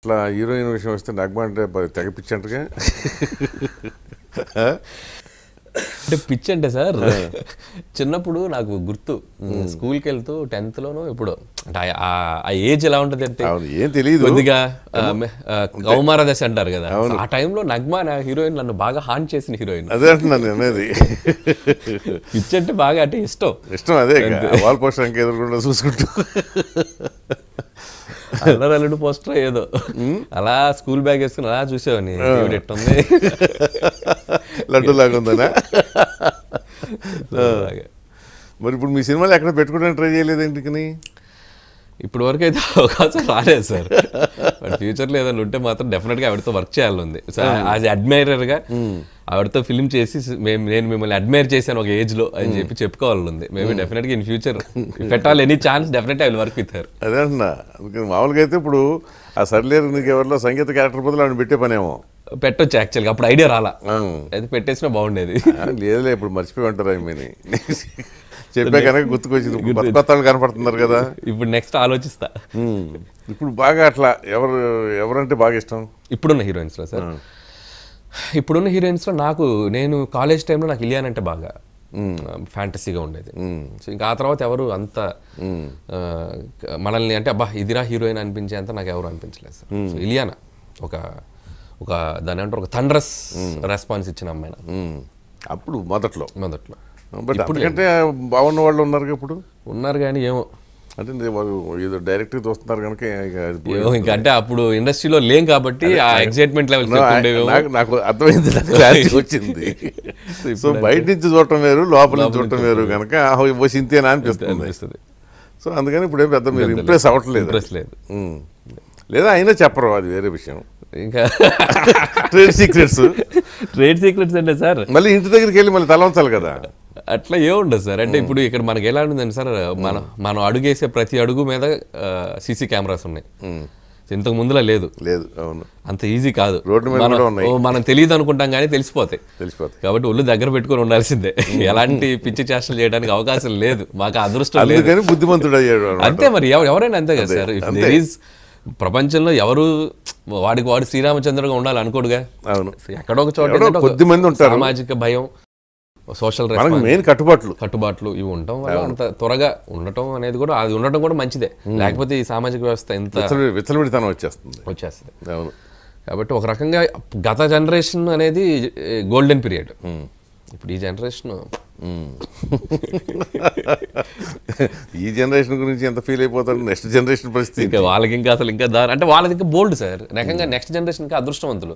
అట్లా హీరోయిన్ విషయం వస్తే నగ్మ అంటే తెగ పిచ్చంటగా అంటే పిచ్ అంటే సార్ చిన్నప్పుడు నాకు గుర్తు స్కూల్కి వెళ్తూ 10th లోనో ఇప్పుడు అంటే ఆ ఏజ్ ఎలా ఉంటుంది అంటే ఏం తెలియదు కొద్దిగా కౌమార దశ అంటారు కదా ఆ టైంలో నగ్మా నా హీరోయిన్ నన్ను బాగా హాంట్ చేసిన హీరోయిన్ అదే అంటున్నాను అనేది పిచ్ అంటే బాగా అంటే ఇష్టం అదే వాల్ పోస్టర్ ఇంకా ఎదురుకుండా చూసుకుంటూ అల్లరల్లుడు పోస్టర్ ఏదో అలా స్కూల్ బ్యాగ్ వేసుకుని అలా చూసేవాడిని ఎట్టుంది లడ్డు లాగా ఉందనా మరి ఇప్పుడు మీ సినిమాలు ఎక్కడ పెట్టుకోవడానికి ట్రై చేయలేదు ఇంటికి ఇప్పటి వరకు అయితే అవకాశం రాలేదు సార్ బట్ ఫ్యూచర్లో ఏదైనా ఉంటే మాత్రం డెఫినెట్గా ఆవిడతో వర్క్ చేయాలని యాజ్ అడ్మైరర్గా ఆవిడతో ఫిల్మ్ చేసి నేను మిమ్మల్ని అడ్మైర్ చేశాను ఒక ఏజ్లో అని చెప్పి చెప్పుకోవాలని మేబీ డెఫినెట్గా ఇన్ ఫ్యూచర్ పెట్టాలి ఎనీ ఛాన్స్ డెఫినెట్గా I will work with her. అదే అంటున్నా మామూలుగా అయితే ఇప్పుడు ఆ సర్లేరు నీకు ఎవరిలో సంగీత క్యారెక్టర్ బదులు ఆవిడ పెట్టే పనేమో పెట్టొచ్చు యాక్చువల్గా అప్పుడు ఐడియా రాలా అయితే పెట్టేసినా బాగుండేది. లేదులే ఇప్పుడు మర్చిపోయి ఉంటారు ఆమెని చెప్పే కనుక గుర్తుకొచ్చింది కొత్త కొత్త వాళ్ళు కనపడుతున్నారు కదా ఇప్పుడు నెక్స్ట్ ఆలోచిస్తా. ఇప్పుడు బాగా అట్లా ఎవరంటే బాగా ఇష్టం ఇప్పుడున్న హీరోయిన్స్లో సార్? ఇప్పుడున్న హీరోయిన్స్లో నేను కాలేజ్ టైంలో నాకు ఇలియానా అంటే బాగా ఫ్యాంటసీగా ఉండేది. సో ఇంకా ఆ తర్వాత ఎవరు అంత మనల్ని అంటే అబ్బా ఇదిరా హీరోయిన్ అనిపించే అంత నాకు ఎవరు అనిపించలేదు సార్. సో ఇలియానా ఒక దాని అంటే ఒక థండరస్ రెస్పాన్స్ ఇచ్చిన అమ్మాయి అప్పుడు మొదట్లో. బట్ ఇప్పుడు ఎందుకంటే బాగున్న వాళ్ళు ఉన్నారు ఇప్పుడు ఉన్నారు కానీ ఏమో అంటే ఏదో డైరెక్ట్గా చూస్తున్నారు కనుక ఇంకా అంటే అప్పుడు ఇండస్ట్రీలో లేం కాబట్టి ఆ ఎక్సైట్మెంట్ లెవెల్ నాకు అర్థమైంది, వచ్చింది. సో బయట నుంచి చూడటం వేరు, లోపల నుంచి చూడటం వేరు కనుక సింతేనా అనిపిస్తుంది. సో అందుకని ఇప్పుడు ఏం పెద్ద మీరు ఇంప్రెస్ అవ్వట్లేదు లేదా అయినా చెప్పరు, అది వేరే విషయం. ఇంకా ట్రేడ్ సీక్రెట్స్ అంటే సార్ మళ్ళీ ఇంటి దగ్గరికి వెళ్ళి మళ్ళీ తలవంచాలి కదా, అట్లా ఏముండదు సార్. అంటే ఇప్పుడు ఇక్కడ మనకి ఎలా ఉంటుందండి సార్, మనం అడుగేసే ప్రతి అడుగు మీద సీసీ కెమెరాస్ ఉన్నాయి. ఇంతకు ముందులా లేదు. అవును, అంత ఈజీ కాదు. రోడ్డు మీద ఉన్నాయి, మనం తెలియదు అనుకుంటాం కానీ తెలిసిపోతాయి. కాబట్టి ఒళ్ళు దగ్గర పెట్టుకొని ఉండాల్సిందే. ఎలాంటి పిచ్చి చేష్టలు చేయడానికి అవకాశం లేదు. మాకు అదృష్టం లేదు, బుద్ధిమంతుడు అయ్యాడు అంతే. మరి ఎవరైనా అంతే కదా సార్. ప్రపంచంలో ఎవరు వాడు శ్రీరామచంద్రుగా ఉండాలి అనుకోడుగా. అవును, ఎక్కడో ఒక చోట కొద్దిమంది ఉంటారు. సామాజిక భయం, సోషల్ మెయిన్ కట్టుబాట్లు ఇవి ఉండటం వల్ల అంత త్వరగా ఉండటం అనేది కూడా, అది ఉండటం కూడా మంచిదే. లేకపోతే ఈ సామాజిక వ్యవస్థ ఎంత విచ్చలవిడితనం వచ్చేస్తుంది. అవును. కాబట్టి ఒక రకంగా గత జనరేషన్ అనేది గోల్డెన్ పీరియడ్. ఇప్పుడు ఈ జనరేషన్ గురించి ఎంత ఫీల్ అయిపోతారు నెక్స్ట్ జనరేషన్ పరిస్థితి. ఇంకా వాళ్ళకి ఇంకా అసలు ఇంకా అంటే వాళ్ళకి ఇంకా బోల్డ్ సార్. రకంగా నెక్స్ట్ జనరేషన్ ఇంకా అదృష్టవంతులు.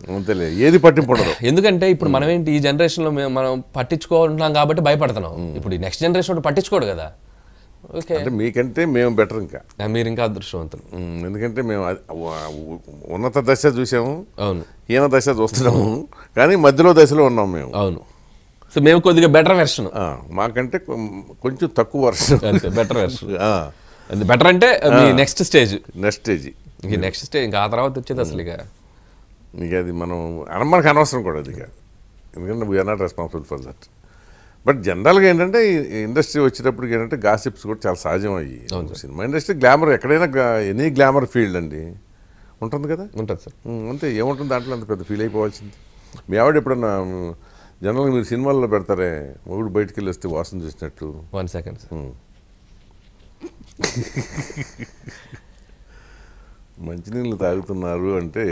ఏది పట్టింపడదు. ఎందుకంటే ఇప్పుడు మనం ఏంటి ఈ జనరేషన్ లో మనం పట్టించుకుంటున్నాం కాబట్టి భయపడుతున్నాం. ఇప్పుడు ఈ నెక్స్ట్ జనరేషన్ పట్టించుకోడు కదా. ఓకే, అంటే మీకంటే మేము బెటర్. మీరు ఇంకా అదృష్టవంతులు. ఎందుకంటే మేము ఉన్నత దశ చూసాము, అవును, హీన దశ చూస్తున్నాము, కానీ మధ్యలో దశలో ఉన్నాం మేము. అవును. సో మేము కొద్దిగా బెటర్ వెర్షన్, మాకంటే కొంచెం తక్కువ వెర్షన్, బెటర్ వెర్షన్. బెటర్ అంటే నెక్స్ట్ స్టేజ్ ఇంకా ఆ తర్వాత వచ్చేది అసలు ఇక అది మనకు అనవసరం కూడా అది. ఎందుకంటే we are not responsible for that. But జనరల్గా ఏంటంటే ఇండస్ట్రీ వచ్చేటప్పటికి ఏంటంటే గాసిప్స్ కూడా చాలా సహజం అయ్యి. సినిమా ఇండస్ట్రీ గ్లామర్ ఎక్కడైనా ఎనీ గ్లామర్ ఫీల్డ్ అండి ఉంటుంది కదా. ఉంటుంది సార్, అంతే. ఏముంటుంది దాంట్లో అంత పెద్ద ఫీల్ అయిపోవాల్సింది. మీ ఆవిడ ఎప్పుడన్నా జనరల్గా మీరు సినిమాల్లో పెడతారే మొగుడు బయటికి వెళ్ళి వస్తే వాసన చూసినట్టు 1 సెకండ్ మంచినీళ్ళు తాగుతున్నారు అంటే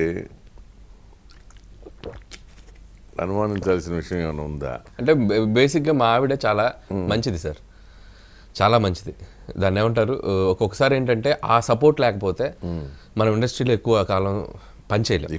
అనుమానించాల్సిన విషయం ఏమైనా ఉందా? అంటే బేసిక్గా మా ఆవిడ చాలా మంచిది సార్, చాలా మంచిది. దాన్ని ఏమంటారు, ఒక్కొక్కసారి ఏంటంటే ఆ సపోర్ట్ లేకపోతే మనం ఇండస్ట్రీలో ఎక్కువ కాలం పనిచేయలేం.